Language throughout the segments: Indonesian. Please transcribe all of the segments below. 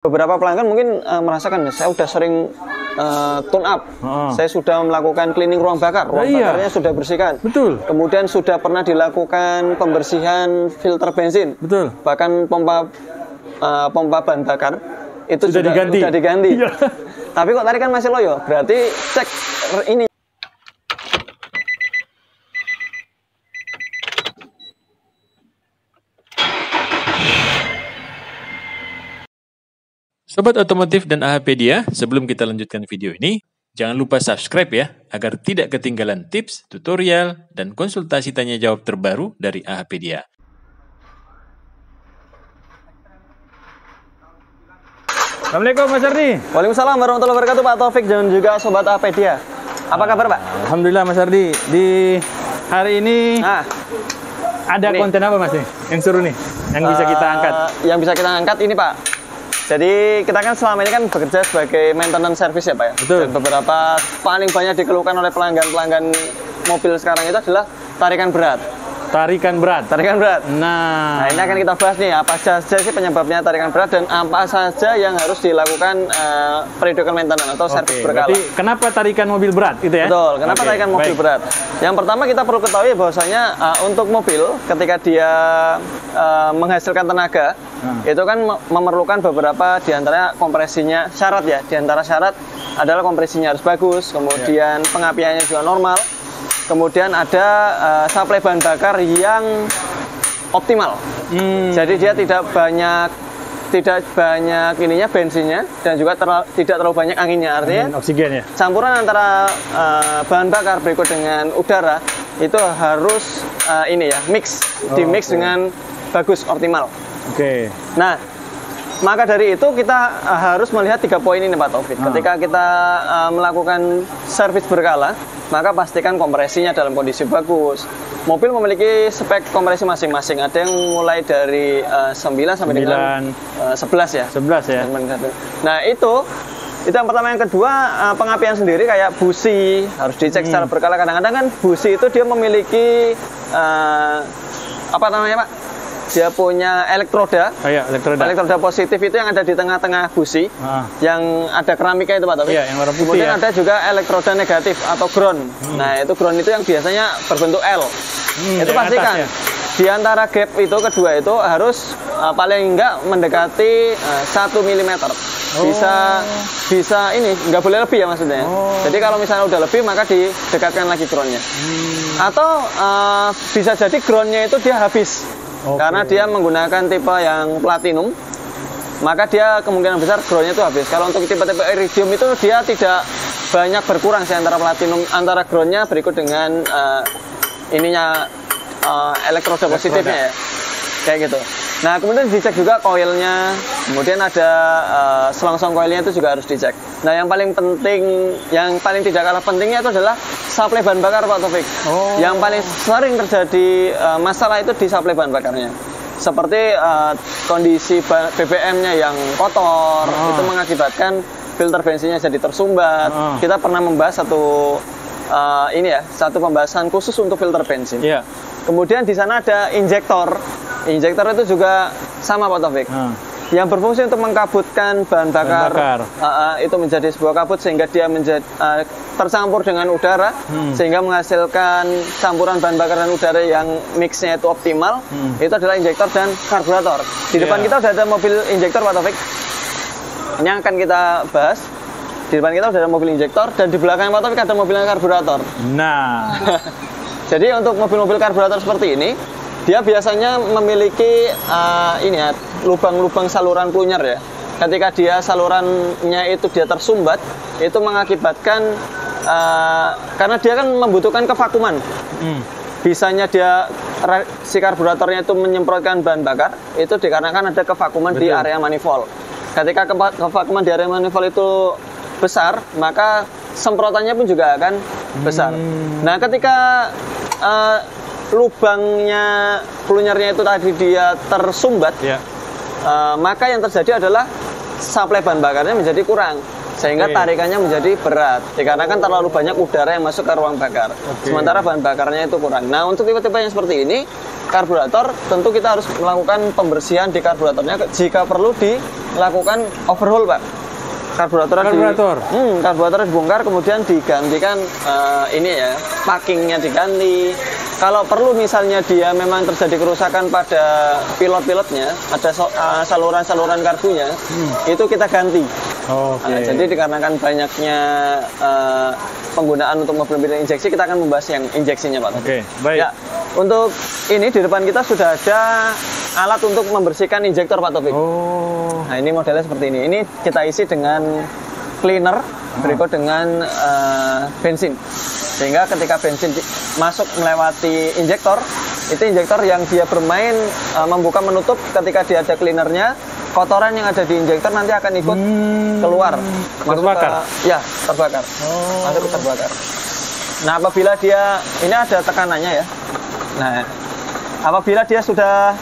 Beberapa pelanggan mungkin merasakan, saya sudah sering tune up, saya sudah melakukan cleaning ruang bakar, bakarnya sudah bersihkan. Betul. Kemudian sudah pernah dilakukan pembersihan filter bensin. Betul. Bahkan pompa bahan bakar itu sudah diganti. Iya. Tapi kok tarikan masih loyo, berarti cek ini. Sobat Otomotif dan AHPedia, sebelum kita lanjutkan video ini, jangan lupa subscribe ya, agar tidak ketinggalan tips, tutorial, dan konsultasi tanya jawab terbaru dari AHPedia. Assalamualaikum Mas Ardi. Waalaikumsalam warahmatullahi wabarakatuh Pak Taufik dan juga Sobat AHPedia. Apa kabar Pak? Alhamdulillah Mas Ardi. Di hari ini ada konten apa Mas nih? Yang seru nih, yang bisa kita angkat. Yang bisa kita angkat ini Pak. Jadi kita kan selama ini kan bekerja sebagai maintenance service ya Pak ya. Betul. Dan beberapa paling banyak dikeluhkan oleh pelanggan mobil sekarang itu adalah tarikan berat. Tarikan berat. Nah, ini akan kita bahas nih apa saja sih penyebabnya tarikan berat dan apa saja yang harus dilakukan periodical maintenance atau servis berkala. Berarti kenapa tarikan mobil berat itu ya? Betul, kenapa tarikan mobil berat? Yang pertama kita perlu ketahui bahwasanya untuk mobil ketika dia menghasilkan tenaga itu kan memerlukan beberapa diantaranya kompresinya syarat ya. Diantara syarat adalah kompresinya harus bagus, kemudian pengapiannya juga normal. Kemudian ada suplai bahan bakar yang optimal. Jadi dia tidak banyak ininya bensinnya dan juga tidak terlalu banyak anginnya. Artinya oksigen ya. Campuran antara bahan bakar berikut dengan udara itu harus dimix dengan bagus, optimal. Oke. Nah, maka dari itu kita harus melihat 3 poin ini Pak Taufik. Ketika kita melakukan servis berkala, maka pastikan kompresinya dalam kondisi bagus. Mobil memiliki spek kompresi masing-masing. Ada yang mulai dari 9 sampai dengan 11 ya. 11 ya. Nah, itu yang pertama. Yang kedua, pengapian sendiri kayak busi harus dicek secara berkala. Kadang-kadang kan busi itu dia memiliki apa namanya Pak? Dia punya elektroda. Elektroda positif itu yang ada di tengah-tengah busi, yang ada keramiknya itu Pak Taufik. Iya, yang warna putih. Kemudian ya. ada juga elektroda negatif atau ground. Nah, itu ground itu yang biasanya berbentuk L. Itu pastikan di antara gap itu kedua itu harus paling enggak mendekati 1 mm. Bisa ini nggak boleh lebih ya maksudnya. Jadi kalau misalnya udah lebih maka didekatkan lagi groundnya. Atau bisa jadi groundnya itu dia habis. Karena dia menggunakan tipe yang platinum, maka dia kemungkinan besar groundnya itu habis. Kalau untuk tipe-tipe iridium itu dia tidak banyak berkurang sih antara groundnya berikut dengan elektroda positifnya ya, kayak gitu. Nah, kemudian dicek juga koilnya, kemudian ada selongsong koilnya itu juga harus dicek. Nah, yang paling penting, yang paling tidak kalah pentingnya itu adalah suplai bahan bakar Pak Taufik. Yang paling sering terjadi masalah itu di suplai bahan bakarnya. Seperti kondisi BBM-nya yang kotor, itu mengakibatkan filter bensinnya jadi tersumbat. Kita pernah membahas satu pembahasan khusus untuk filter bensin. Iya. Kemudian di sana ada injektor. Injektor itu juga sama Pak Taufik. Yang berfungsi untuk mengkabutkan bahan bakar. Itu menjadi sebuah kabut sehingga dia tercampur dengan udara sehingga menghasilkan campuran bahan bakar dan udara yang mixnya itu optimal. Itu adalah injektor dan karburator. Di depan kita sudah ada mobil injektor Pak Taufik. Ini akan kita bahas. Di depan kita sudah ada mobil injektor dan di belakang Pak Taufik ada mobil karburator. Nah, jadi untuk mobil-mobil karburator seperti ini, dia biasanya memiliki lubang-lubang saluran plunger ya. Ketika dia salurannya itu dia tersumbat, itu mengakibatkan karena dia kan membutuhkan kevakuman. Bisanya si karburatornya itu menyemprotkan bahan bakar, itu dikarenakan ada kevakuman di area manifold. Ketika kevakuman di area manifold itu besar, maka semprotannya pun juga akan besar. Nah, ketika lubangnya plungernya itu tadi dia tersumbat, maka yang terjadi adalah suplai bahan bakarnya menjadi kurang sehingga tarikannya menjadi berat dikarenakan terlalu banyak udara yang masuk ke ruang bakar. Sementara bahan bakarnya itu kurang. Nah, untuk tipe-tipe yang seperti ini karburator, tentu kita harus melakukan pembersihan di karburatornya. Jika perlu dilakukan overhaul, Pak. Karburator dibongkar, kemudian digantikan ini ya, packingnya diganti. Kalau perlu misalnya dia memang terjadi kerusakan pada pilot-pilotnya, ada saluran-saluran karbunya, itu kita ganti. Nah, jadi dikarenakan banyaknya penggunaan untuk mobil-mobil injeksi, kita akan membahas yang injeksinya, Pak. Baik. Ya, untuk ini di depan kita sudah ada alat untuk membersihkan injektor, Pak Taufik. Nah, ini modelnya seperti ini. Ini kita isi dengan cleaner, berikut dengan bensin. Sehingga ketika bensin masuk melewati injektor, itu injektor yang dia bermain membuka menutup, ketika dia ada cleanernya, kotoran yang ada di injektor nanti akan ikut keluar. Terbakar? Ya, terbakar. Masuk ke terbakar. Nah, apabila dia, ini ada tekanannya ya. Nah, apabila dia sudah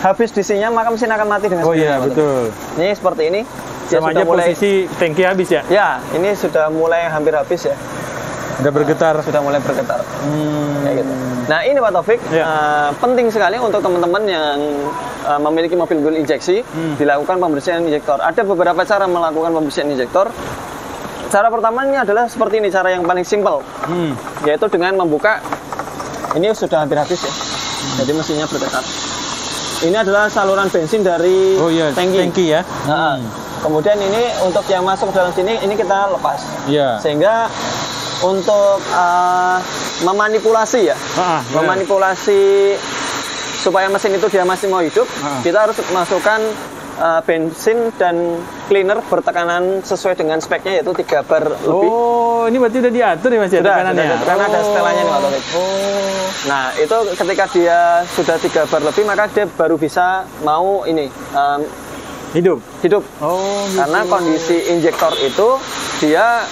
habis diisinya, maka mesin akan mati dengan sendirinya. Betul. Ini seperti ini. Dia sama sudah aja mulai, posisi tangki habis ya? Ya, ini sudah mulai hampir habis ya. Udah bergetar. Sudah mulai bergetar. Kayak gitu. Nah, ini Pak Taufik, penting sekali untuk teman-teman yang memiliki mobil injeksi, dilakukan pembersihan injektor. Ada beberapa cara melakukan pembersihan injektor. Cara pertama ini adalah seperti ini, cara yang paling simpel, yaitu dengan membuka. Ini sudah hampir habis ya, jadi mesinnya bergetar. Ini adalah saluran bensin dari tangki ya. Kemudian ini untuk yang masuk dalam sini, ini kita lepas. Sehingga untuk memanipulasi ya, memanipulasi supaya mesin itu dia masih mau hidup, kita harus masukkan bensin dan cleaner bertekanan sesuai dengan speknya, yaitu 3 bar lebih. Ini berarti udah diatur ya Mas ya tekanannya? Karena ada setelannya nih Pak Taufik. Nah, itu ketika dia sudah 3 bar lebih, maka dia baru bisa mau ini hidup. Gitu. Karena kondisi injektor itu dia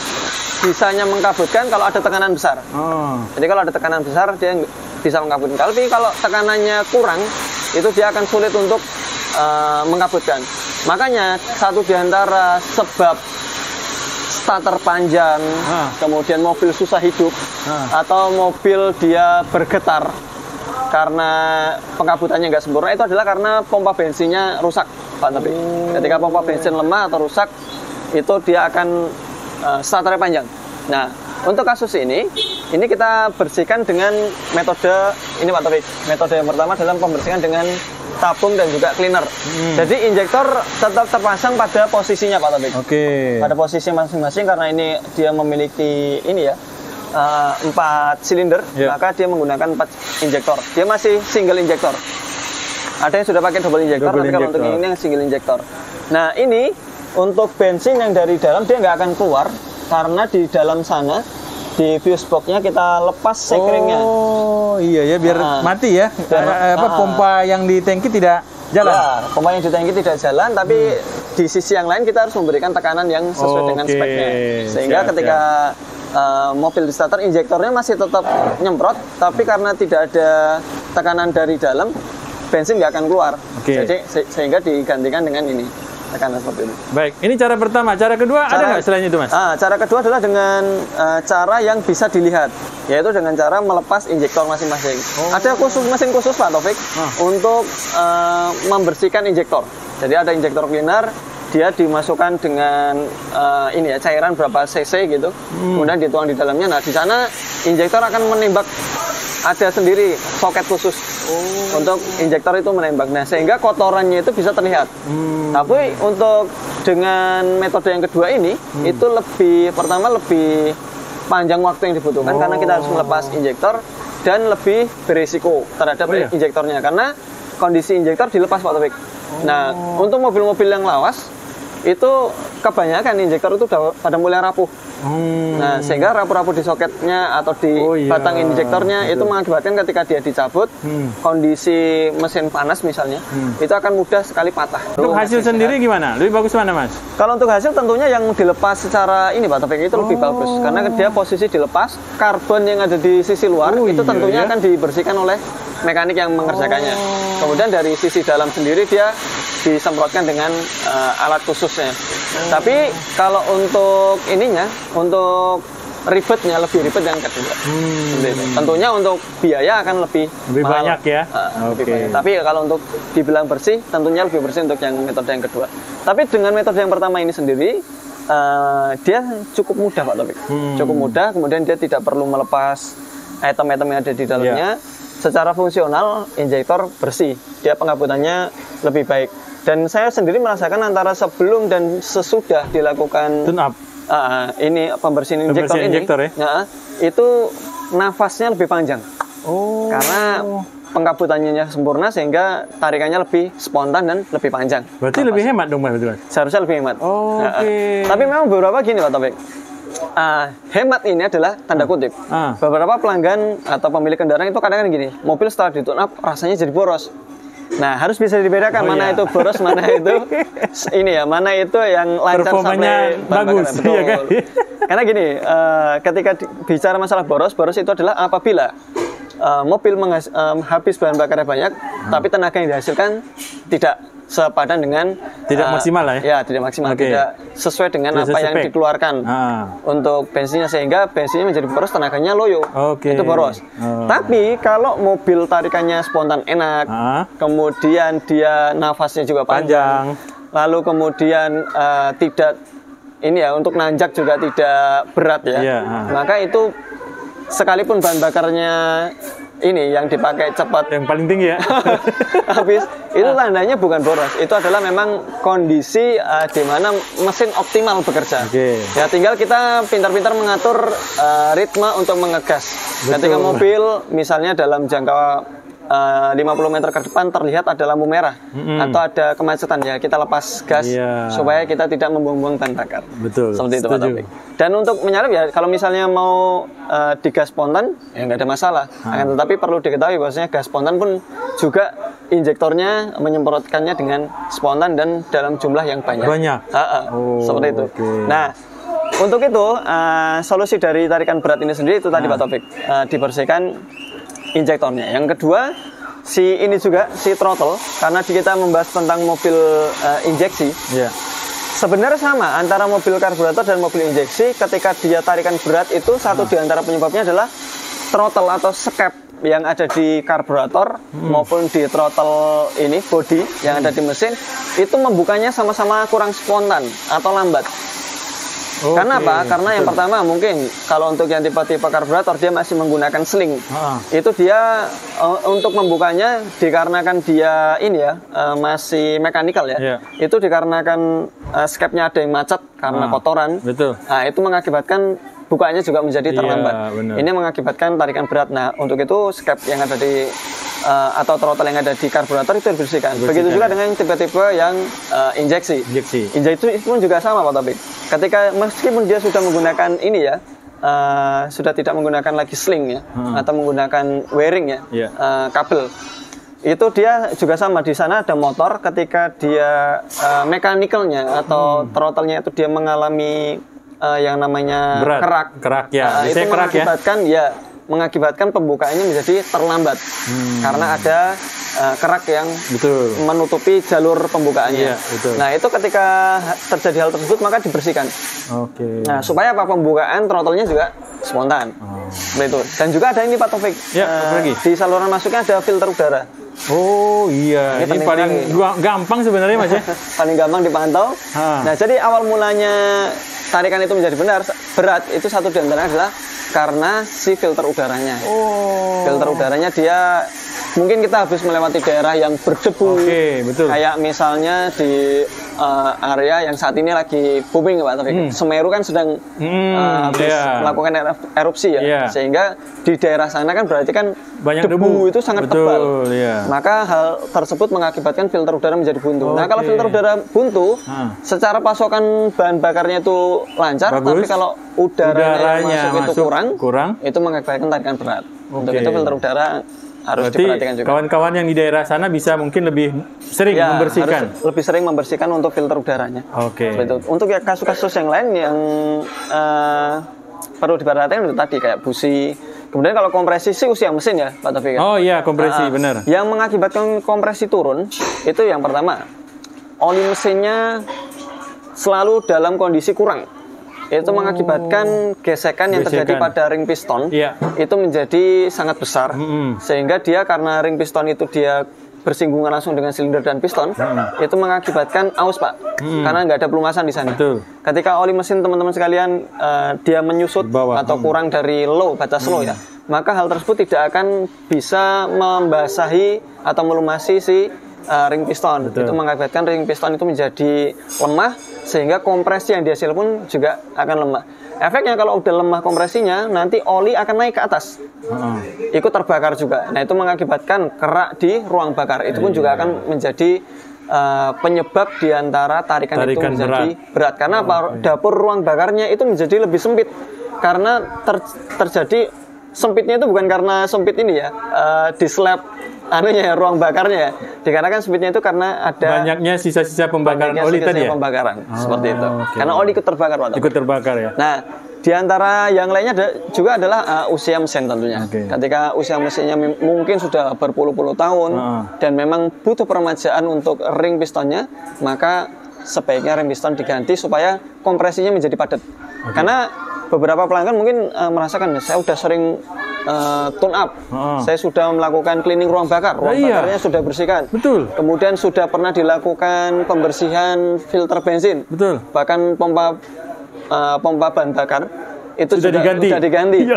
bisanya mengkabutkan kalau ada tekanan besar. Jadi kalau ada tekanan besar dia bisa mengkabutkan. Tapi kalau tekanannya kurang, itu dia akan sulit untuk mengkabutkan. Makanya satu di antara sebab starter panjang, kemudian mobil susah hidup, atau mobil dia bergetar karena pengkabutannya nggak sempurna, itu adalah karena pompa bensinnya rusak, Pak Taufik. Ketika pompa bensin lemah atau rusak, itu dia akan starternya panjang. Nah, untuk kasus ini kita bersihkan dengan metode ini Pak Taufik. Metode yang pertama adalah pembersihan dengan tabung dan juga cleaner. Jadi injektor tetap terpasang pada posisinya Pak Taufik. Pada posisi masing-masing, karena ini dia memiliki ini ya 4 silinder, maka dia menggunakan 4 injektor. Dia masih single injektor. Ada yang sudah pakai double injektor, tapi kalau untuk ini yang single injektor. Nah, ini untuk bensin yang dari dalam dia nggak akan keluar, karena di dalam sana di fuse box-nya kita lepas sekringnya. Iya ya, biar mati ya. Pompa yang di tangki tidak jalan. Pompa yang di tangki tidak jalan, tapi di sisi yang lain kita harus memberikan tekanan yang sesuai dengan speknya. Sehingga ketika mobil di starter, injektornya masih tetap nyemprot, tapi karena tidak ada tekanan dari dalam, bensin nggak akan keluar. Jadi sehingga digantikan dengan ini, tekanan seperti ini. Baik, ini cara pertama. Cara kedua ada nggak selain itu, Mas? Cara kedua adalah dengan cara yang bisa dilihat, yaitu dengan cara melepas injektor masing-masing. Ada mesin khusus Pak Taufik untuk membersihkan injektor. Jadi ada injektor cleaner, dia dimasukkan dengan ini ya, cairan berapa cc gitu, kemudian dituang di dalamnya. Nah, di sana injektor akan menembak, ada sendiri soket khusus untuk injektor itu menembak. Nah, sehingga kotorannya itu bisa terlihat. Tapi untuk dengan metode yang kedua ini, itu lebih panjang waktu yang dibutuhkan, karena kita harus melepas injektor dan lebih berisiko terhadap injektornya, karena kondisi injektor dilepas Pak Taufik. Nah, untuk mobil-mobil yang lawas, itu kebanyakan injektor itu pada mulai rapuh. Nah, sehingga rapuh-rapuh di soketnya atau di batang injektornya itu mengakibatkan ketika dia dicabut, kondisi mesin panas misalnya, itu akan mudah sekali patah. Untuk hasil sendiri gimana? Lebih bagus mana, Mas? Kalau untuk hasil tentunya yang dilepas secara ini Pak Taufik itu lebih bagus, karena dia posisi dilepas, karbon yang ada di sisi luar itu tentunya akan dibersihkan oleh mekanik yang mengerjakannya. Kemudian dari sisi dalam sendiri dia disemprotkan dengan alat khususnya. Tapi kalau untuk ininya, untuk lebih ribet yang kedua. Tentunya untuk biaya akan lebih mahal. Banyak ya. Lebih banyak. Tapi kalau untuk dibilang bersih, tentunya lebih bersih untuk yang metode yang kedua. Tapi dengan metode yang pertama ini sendiri, dia cukup mudah Pak Taufik. Cukup mudah, kemudian dia tidak perlu melepas item-item yang ada di dalamnya. Secara fungsional, injektor bersih, dia pengabutannya lebih baik. Dan saya sendiri merasakan antara sebelum dan sesudah dilakukan tune up. Ini pembersihan injektor ini, itu nafasnya lebih panjang. Karena pengabutannya sempurna sehingga tarikannya lebih spontan dan lebih panjang. Berarti lebih hemat dong Mas? Seharusnya lebih hemat. Tapi memang beberapa gini Pak Taufik. Hemat ini adalah tanda kutip. Beberapa pelanggan atau pemilik kendaraan itu kadang-kadang gini, mobil setelah ditune up rasanya jadi boros. Nah, harus bisa dibedakan mana itu boros, mana itu ini ya, mana itu yang lancar sampai bagus. Iya kan? Karena gini, ketika bicara masalah boros itu adalah apabila mobil habis bahan bakarnya banyak, tapi tenaga yang dihasilkan tidak sepadan dengan maksimal lah ya? Ya, tidak maksimal, tidak sesuai dengan apa yang dikeluarkan untuk bensinnya, sehingga bensinnya menjadi boros, tenaganya loyo. Itu boros. Tapi kalau mobil tarikannya spontan enak, kemudian dia nafasnya juga panjang, lalu kemudian tidak ini ya, untuk nanjak juga tidak berat ya, maka itu sekalipun bahan bakarnya ini yang dipakai cepat, yang paling tinggi ya, habis, itu tandanya bukan boros. Itu adalah memang kondisi di mana mesin optimal bekerja. Ya tinggal kita pintar-pintar mengatur ritme untuk mengegas. Ketika mobil misalnya dalam jangka 50 meter ke depan terlihat ada lampu merah atau ada kemacetan, ya kita lepas gas supaya kita tidak membuang-buang bahan bakar. Seperti itu Pak Taufik. Dan untuk menyalip ya, kalau misalnya mau digas spontan ya nggak ada masalah. Tetapi perlu diketahui bahwasanya gas spontan pun juga injektornya menyemprotkannya dengan spontan dan dalam jumlah yang banyak. Seperti itu. Nah, untuk itu solusi dari tarikan berat ini sendiri itu tadi Pak Taufik, dibersihkan injektornya. Yang kedua, si throttle, karena kita membahas tentang mobil injeksi. Sebenarnya sama antara mobil karburator dan mobil injeksi. Ketika dia tarikan berat itu satu di antara penyebabnya adalah throttle atau skep yang ada di karburator maupun di throttle ini body yang ada di mesin itu membukanya sama-sama kurang spontan atau lambat. Karena apa? Karena yang pertama mungkin kalau untuk yang tipe-tipe karburator dia masih menggunakan sling. Itu dia untuk membukanya dikarenakan dia ini ya masih mekanikal ya. Itu dikarenakan skepnya ada yang macet karena kotoran. Nah, itu mengakibatkan bukanya juga menjadi terlambat. Ini mengakibatkan tarikan berat. Nah, untuk itu skep yang ada di atau throttle yang ada di karburator itu dibersihkan. Begitu juga dengan tipe-tipe yang injeksi. Injeksi pun juga sama Pak Taufik. Ketika meskipun dia sudah menggunakan ini ya, sudah tidak menggunakan lagi sling ya, atau menggunakan wiring ya, kabel. Itu dia juga sama, di sana ada motor. Ketika dia mekanikalnya atau throttle-nya itu dia mengalami yang namanya kerak ya, itu mengakibatkan mengakibatkan pembukaannya menjadi terlambat karena ada kerak yang menutupi jalur pembukaannya. Nah, itu ketika terjadi hal tersebut maka dibersihkan. Nah, supaya apa? Pembukaan throttle-nya juga spontan. Begitu. Dan juga ada ini Pak Taufik. Di saluran masuknya ada filter udara. Ini paling gampang sebenarnya Mas ya. Paling gampang dipantau. Nah, jadi awal mulanya tarikan itu menjadi berat itu satu di antaranya adalah karena si filter udaranya. Filter udaranya dia mungkin kita habis melewati daerah yang berdebu. Kayak misalnya di area yang saat ini lagi booming Pak Taufik. Semeru kan sedang habis melakukan erupsi ya. Sehingga di daerah sana kan berarti kan banyak debu itu sangat tebal. Maka hal tersebut mengakibatkan filter udara menjadi buntu. Nah, kalau filter udara buntu, secara pasokan bahan bakarnya itu lancar, tapi kalau udaranya yang masuk itu kurang, itu mengakibatkan tarikan berat. Untuk itu filter udara harus diperhatikan juga. Kawan-kawan yang di daerah sana bisa mungkin lebih sering membersihkan. Lebih sering membersihkan untuk filter udaranya. Untuk kasus-kasus yang lain yang perlu diperhatikan itu tadi kayak busi. Kemudian kalau kompresi sih usia mesin ya Pak Taufik. Kompresi benar. Yang mengakibatkan kompresi turun itu yang pertama, oli mesinnya selalu dalam kondisi kurang. itu mengakibatkan gesekan yang terjadi pada ring piston itu menjadi sangat besar, sehingga dia karena ring piston itu dia bersinggungan langsung dengan silinder dan piston, itu mengakibatkan aus, Pak, karena nggak ada pelumasan di sana. Ketika oli mesin teman-teman sekalian dia menyusut atau kurang dari low, batas low ya, maka hal tersebut tidak akan bisa membasahi atau melumasi si ring piston. Itu mengakibatkan ring piston itu menjadi lemah, sehingga kompresi yang dihasil pun juga akan lemah. Efeknya kalau udah lemah kompresinya, nanti oli akan naik ke atas, ikut terbakar juga. Nah, itu mengakibatkan kerak di ruang bakar. Itu pun juga akan menjadi penyebab diantara tarikan itu menjadi berat. Karena apa? Dapur ruang bakarnya itu menjadi lebih sempit. Karena terjadi sempitnya itu bukan karena sempit ini ya, di slab ruang bakarnya ya. Dikarenakan sempitnya itu karena ada banyaknya sisa-sisa pembakaran oli tadi ya? Pembakaran, seperti itu. Karena oli ikut terbakar, Pak. Ikut terbakar ya? Nah, di antara yang lainnya juga adalah usia mesin tentunya. Ketika usia mesinnya mungkin sudah berpuluh-puluh tahun dan memang butuh peremajaan untuk ring pistonnya, maka sebaiknya ring piston diganti supaya kompresinya menjadi padat. Karena beberapa pelanggan mungkin merasakan, saya sudah sering tune up, saya sudah melakukan cleaning ruang bakar, bakarnya sudah bersihkan. Kemudian sudah pernah dilakukan pembersihan filter bensin, bahkan pompa bahan bakar itu sudah diganti.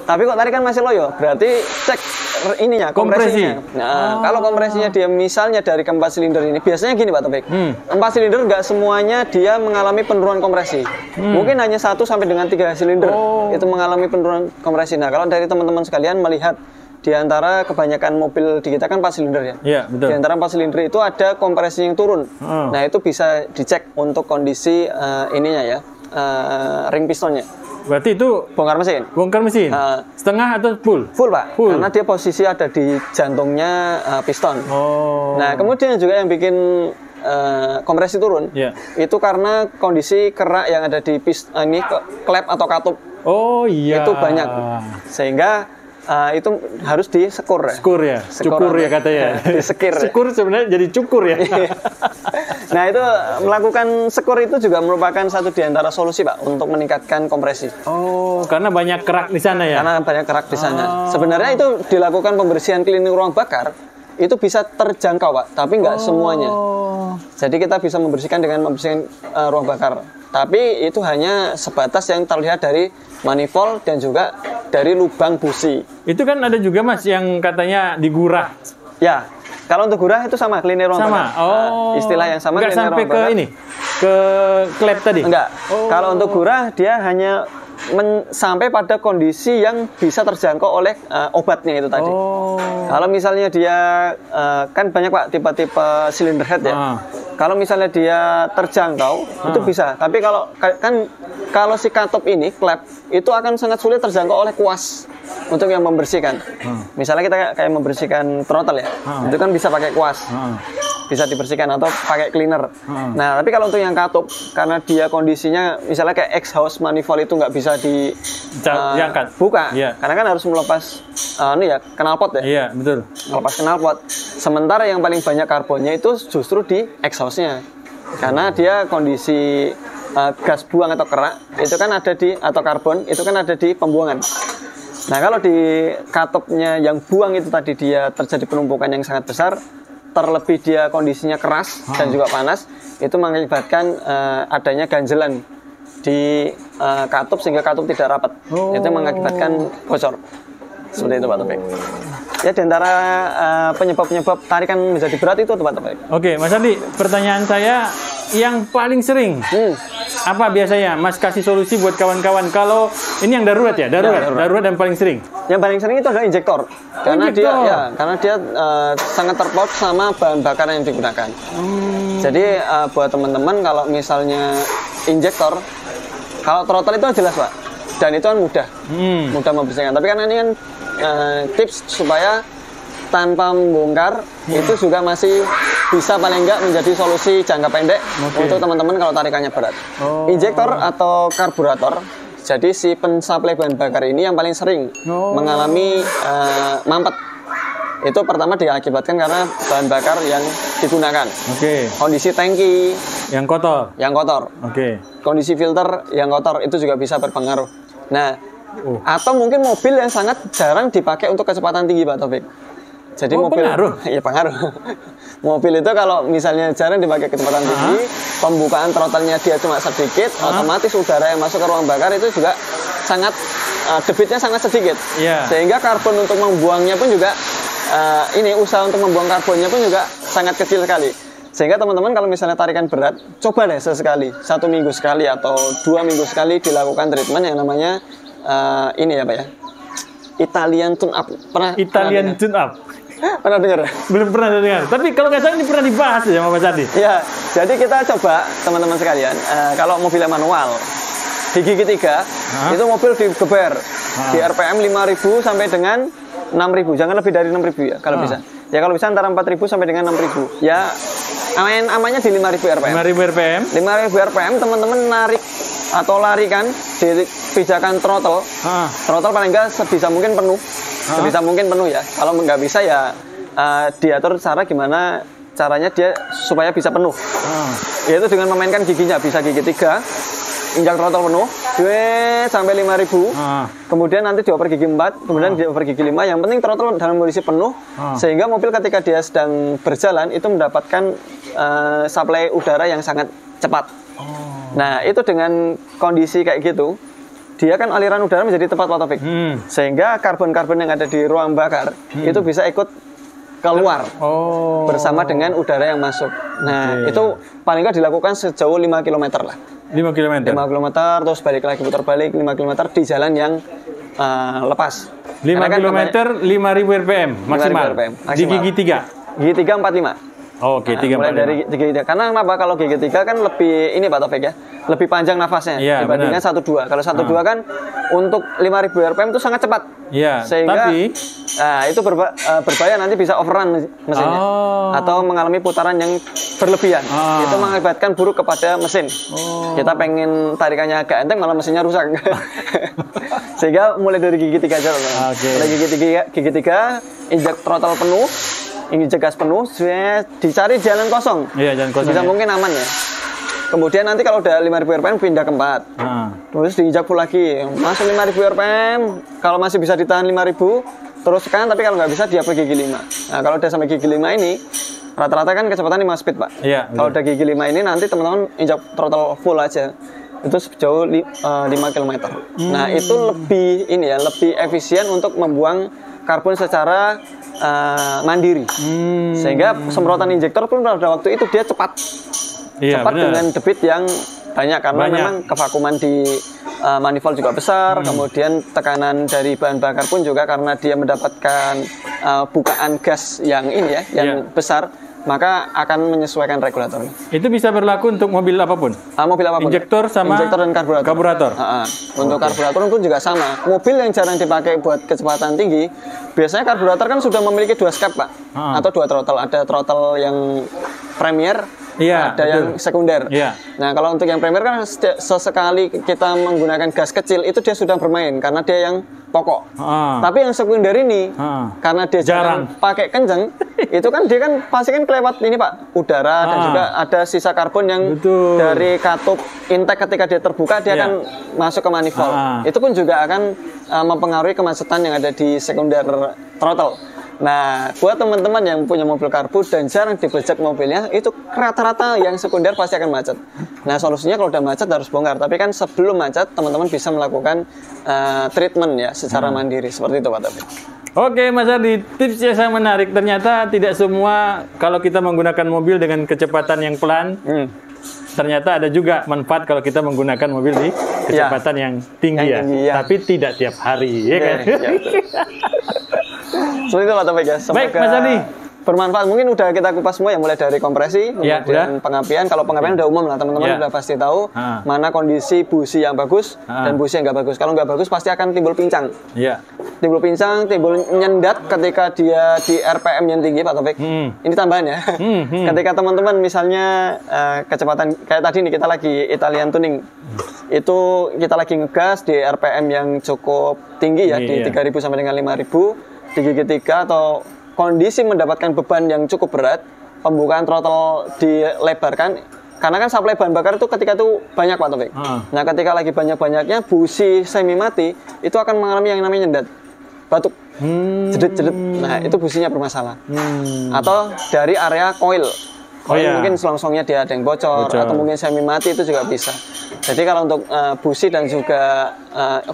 Tapi kok tarikan masih loyo, berarti cek ininya, kompresinya. Nah, kalau kompresinya dia misalnya dari keempat silinder ini, biasanya gini, Pak Taufik, 4 silinder nggak semuanya dia mengalami penurunan kompresi. Mungkin hanya 1 sampai dengan 3 silinder itu mengalami penurunan kompresi. Nah, kalau dari teman-teman sekalian melihat di antara kebanyakan mobil di kita kan 4 silinder ya. Iya, betul. Di antara 4 silinder itu ada kompresi yang turun. Nah, itu bisa dicek untuk kondisi ininya ya, ring pistonnya. Berarti itu bongkar mesin. Bongkar mesin. Setengah atau full? Full, Pak. Karena dia posisi ada di jantungnya piston. Nah, kemudian juga yang bikin kompresi turun, itu karena kondisi kerak yang ada di klep atau katup. Itu banyak. Sehingga itu harus disekur ya. Sekur ya. Cukur ya katanya. Disekir. Sekur sebenarnya jadi cukur ya. Nah, itu melakukan sekur itu juga merupakan satu di antara solusi, Pak, untuk meningkatkan kompresi. Karena banyak kerak di sana ya? Karena banyak kerak di sana. Sebenarnya itu dilakukan pembersihan cleaning ruang bakar, itu bisa terjangkau, Pak, tapi nggak semuanya. Jadi kita bisa membersihkan dengan membersihkan ruang bakar. Tapi itu hanya sebatas yang terlihat dari manifold dan juga dari lubang busi. Itu kan ada juga, Mas, yang katanya digurah. Ya. Kalau untuk gurah itu sama, cleaner ruang bakar. Istilah yang sama. Enggak sampai ke ini, ke klep tadi? Enggak. Kalau untuk gurah dia hanya sampai pada kondisi yang bisa terjangkau oleh obatnya itu tadi. Kalau misalnya dia kan banyak, Pak, tipe-tipe cylinder head ya. Kalau misalnya dia terjangkau itu bisa. Tapi kalau si katup ini klep itu akan sangat sulit terjangkau oleh kuas untuk yang membersihkan. Misalnya kita kayak membersihkan throttle ya, itu kan bisa pakai kuas, bisa dibersihkan atau pakai cleaner. Nah, tapi kalau untuk yang katup, karena dia kondisinya misalnya kayak exhaust manifold itu nggak bisa buka, karena kan harus melepas knalpot ya. Iya, betul. Melepas knalpot. Sementara yang paling banyak karbonnya itu justru di exhaustnya, karena dia kondisi gas buang atau kerak itu kan ada di, atau karbon itu kan ada di pembuangan. Nah, kalau di katupnya yang buang itu tadi dia terjadi penumpukan yang sangat besar, terlebih dia kondisinya keras dan juga panas, itu mengakibatkan adanya ganjelan di katup sehingga katup tidak rapat. Itu mengakibatkan bocor. Seperti itu, Pak Taufik. Ya, di antara penyebab-penyebab tarikan menjadi berat itu, Pak Taufik. Oke, Mas Ardi, pertanyaan saya yang paling sering, apa biasanya Mas kasih solusi buat kawan-kawan kalau ini yang darurat ya? Darurat dan paling sering? Yang paling sering itu adalah injektor. Karena dia sangat terpaut sama bahan bakar yang digunakan. Jadi buat teman-teman kalau misalnya injektor, kalau throttle itu jelas, Pak. Dan itu kan mudah membersihkan. Tapi karena ini kan tips supaya tanpa membongkar, itu juga masih bisa paling enggak menjadi solusi jangka pendek untuk teman-teman kalau tarikannya berat. Injektor atau karburator, jadi si pensuplai bahan bakar ini yang paling sering mengalami mampet. Itu pertama diakibatkan karena bahan bakar yang digunakan. Kondisi tangki, Yang kotor. Yang kotor. Oke. Kondisi filter yang kotor itu juga bisa berpengaruh. Nah, atau mungkin mobil yang sangat jarang dipakai untuk kecepatan tinggi, Pak Taufik. Jadi mobil pengaruh. Iya, pengaruh. Mobil itu kalau misalnya jarang dipakai kecepatan tinggi, pembukaan throttle-nya dia cuma sedikit, otomatis udara yang masuk ke ruang bakar itu juga sangat debitnya sangat sedikit. Sehingga karbon untuk membuangnya pun juga usaha untuk membuang karbonnya pun juga sangat kecil sekali. Sehingga teman-teman kalau misalnya tarikan berat, coba deh sesekali, 1 minggu sekali atau 2 minggu sekali dilakukan treatment yang namanya ini ya Pak ya, Italian tune up. Italian tune up? Pernah dengar? Belum pernah dengar. Tapi kalau nggak salah ini pernah dibahas ya sama Mas Adi. Ya, jadi kita coba teman-teman sekalian, kalau mobilnya manual di gigi 3 itu mobil digeber di RPM 5.000 sampai dengan 6.000, jangan lebih dari 6.000 ya kalau bisa. Ya kalau bisa antara 4.000 sampai dengan 6.000. Ya amannya di 5.000 RPM. 5.000 RPM. 5.000 RPM teman-teman narik atau larikan di pijakan throttle. Throttle paling enggak sebisa mungkin penuh. Sebisa mungkin penuh ya. Kalau nggak bisa ya diatur cara gimana caranya dia supaya bisa penuh. Yaitu dengan memainkan giginya, bisa gigi 3, injak throttle penuh, sampai 5.000. Kemudian nanti dioper gigi 4, kemudian dioper gigi 5. Yang penting throttle dalam kondisi penuh, sehingga mobil ketika dia sedang berjalan itu mendapatkan suplai udara yang sangat cepat. Nah, itu dengan kondisi kayak gitu, dia kan aliran udara menjadi tepat, Pak Taufik. Sehingga karbon-karbon yang ada di ruang bakar itu bisa ikut keluar bersama dengan udara yang masuk. Nah, itu paling nggak dilakukan sejauh 5 km lah. 5 km, terus balik lagi, putar balik 5 km di jalan yang lepas. 5 km 5.000 RPM maksimal. Di gigi 3. Gigi 3 45. Oke, 3 mulai dari gigi 3. Karena kenapa? Kalau gigi 3 kan lebih ini Pak Taufik ya, lebih panjang nafasnya dibandingkan 1-2. Kalau 1-2 kan untuk 5.000 RPM itu sangat cepat. Sehingga tapi itu berbahaya, nanti bisa overrun mesinnya atau mengalami putaran yang berlebihan. Itu mengakibatkan buruk kepada mesin. Kita pengen tarikannya agak enteng malah mesinnya rusak. Sehingga mulai dari gigi 3 aja. Mulai gigi 3 injak throttle penuh, injek gas penuh, dicari jalan kosong. Jalan kosong. Bisa mungkin aman ya. Kemudian nanti kalau udah 5.000 RPM pindah ke 4. Terus diinjak full lagi, masuk 5.000 RPM. Kalau masih bisa ditahan 5.000, terus kan, tapi kalau nggak bisa dia pergi gigi 5. Nah, kalau udah sampai gigi 5 ini, rata-rata kan kecepatan 5 speed, Pak. Kalau udah gigi 5 ini nanti teman-teman injak throttle full aja. Itu sejauh 5 km. Nah, itu lebih lebih efisien untuk membuang karbon secara mandiri. Sehingga semprotan injektor pun pada waktu itu dia cepat dengan debit yang banyak karena memang kevakuman di manifold juga besar. Kemudian tekanan dari bahan bakar pun juga karena dia mendapatkan bukaan gas yang yang besar, maka akan menyesuaikan regulator. Itu bisa berlaku untuk mobil apapun? Mobil apapun. Injektor dan karburator. Untuk karburator pun juga sama. Mobil yang jarang dipakai buat kecepatan tinggi, biasanya karburator kan sudah memiliki 2 skep, Pak. Atau 2 throttle. Ada throttle yang premier, ada yang sekunder. Nah, kalau untuk yang premier kan sesekali kita menggunakan gas kecil, itu dia sudah bermain karena dia yang pokok. Tapi yang sekunder ini, karena dia jarang pakai kenceng, itu kan dia kan pasti kan kelewat ini Pak, udara dan juga ada sisa karbon yang dari katup intake ketika dia terbuka dia akan masuk ke manifold. Itu pun juga akan mempengaruhi kemacetan yang ada di sekunder throttle. Nah, buat teman-teman yang punya mobil karbu dan jarang dibejek mobilnya, itu rata-rata yang sekunder pasti akan macet. Nah, solusinya kalau udah macet harus bongkar. Tapi kan sebelum macet, teman-teman bisa melakukan treatment ya secara mandiri. Seperti itu Pak Taufik. Oke Mas Adi, tips yang sangat menarik. Ternyata tidak semua kalau kita menggunakan mobil dengan kecepatan yang pelan, ternyata ada juga manfaat kalau kita menggunakan mobil di kecepatan yang tinggi tapi tidak tiap hari, ya kan? Seperti itu Pak Taufik ya. Baik Mas Adi, bermanfaat. Mungkin udah kita kupas semua ya, mulai dari kompresi, kemudian pengapian. Kalau pengapian udah umum lah, teman-teman udah pasti tahu mana kondisi busi yang bagus dan busi yang nggak bagus. Kalau nggak bagus pasti akan timbul pincang. Timbul pincang, timbul nyendat ketika dia di RPM yang tinggi Pak Taufik. Ini tambahan ya. Ketika teman-teman misalnya kecepatan kayak tadi nih, kita lagi Italian tuning. Itu kita lagi ngegas di RPM yang cukup tinggi ya, di 3.000 sampai dengan 5.000 di gigi 3 atau kondisi mendapatkan beban yang cukup berat, pembukaan throttle dilebarkan, Karena kan suplai bahan bakar itu ketika itu banyak Pak Taufik. Nah ketika lagi banyak-banyaknya busi semi mati itu akan mengalami yang namanya nyendat, batuk, jedet-jedet. Nah itu businya bermasalah. Atau dari area coil. Mungkin selongsongnya dia ada yang bocor atau mungkin semi mati itu juga bisa. Jadi kalau untuk busi dan juga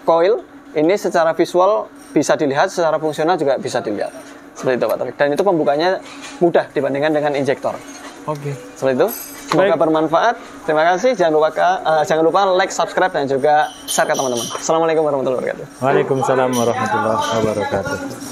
coil ini secara visual bisa dilihat, secara fungsional juga bisa dilihat. Seperti itu Pak Taufik. Dan itu pembukanya mudah dibandingkan dengan injektor. Seperti itu. Semoga bermanfaat. Terima kasih. Jangan lupa like, subscribe, dan juga share ke teman-teman. Assalamualaikum warahmatullahi wabarakatuh. Waalaikumsalam warahmatullahi wabarakatuh.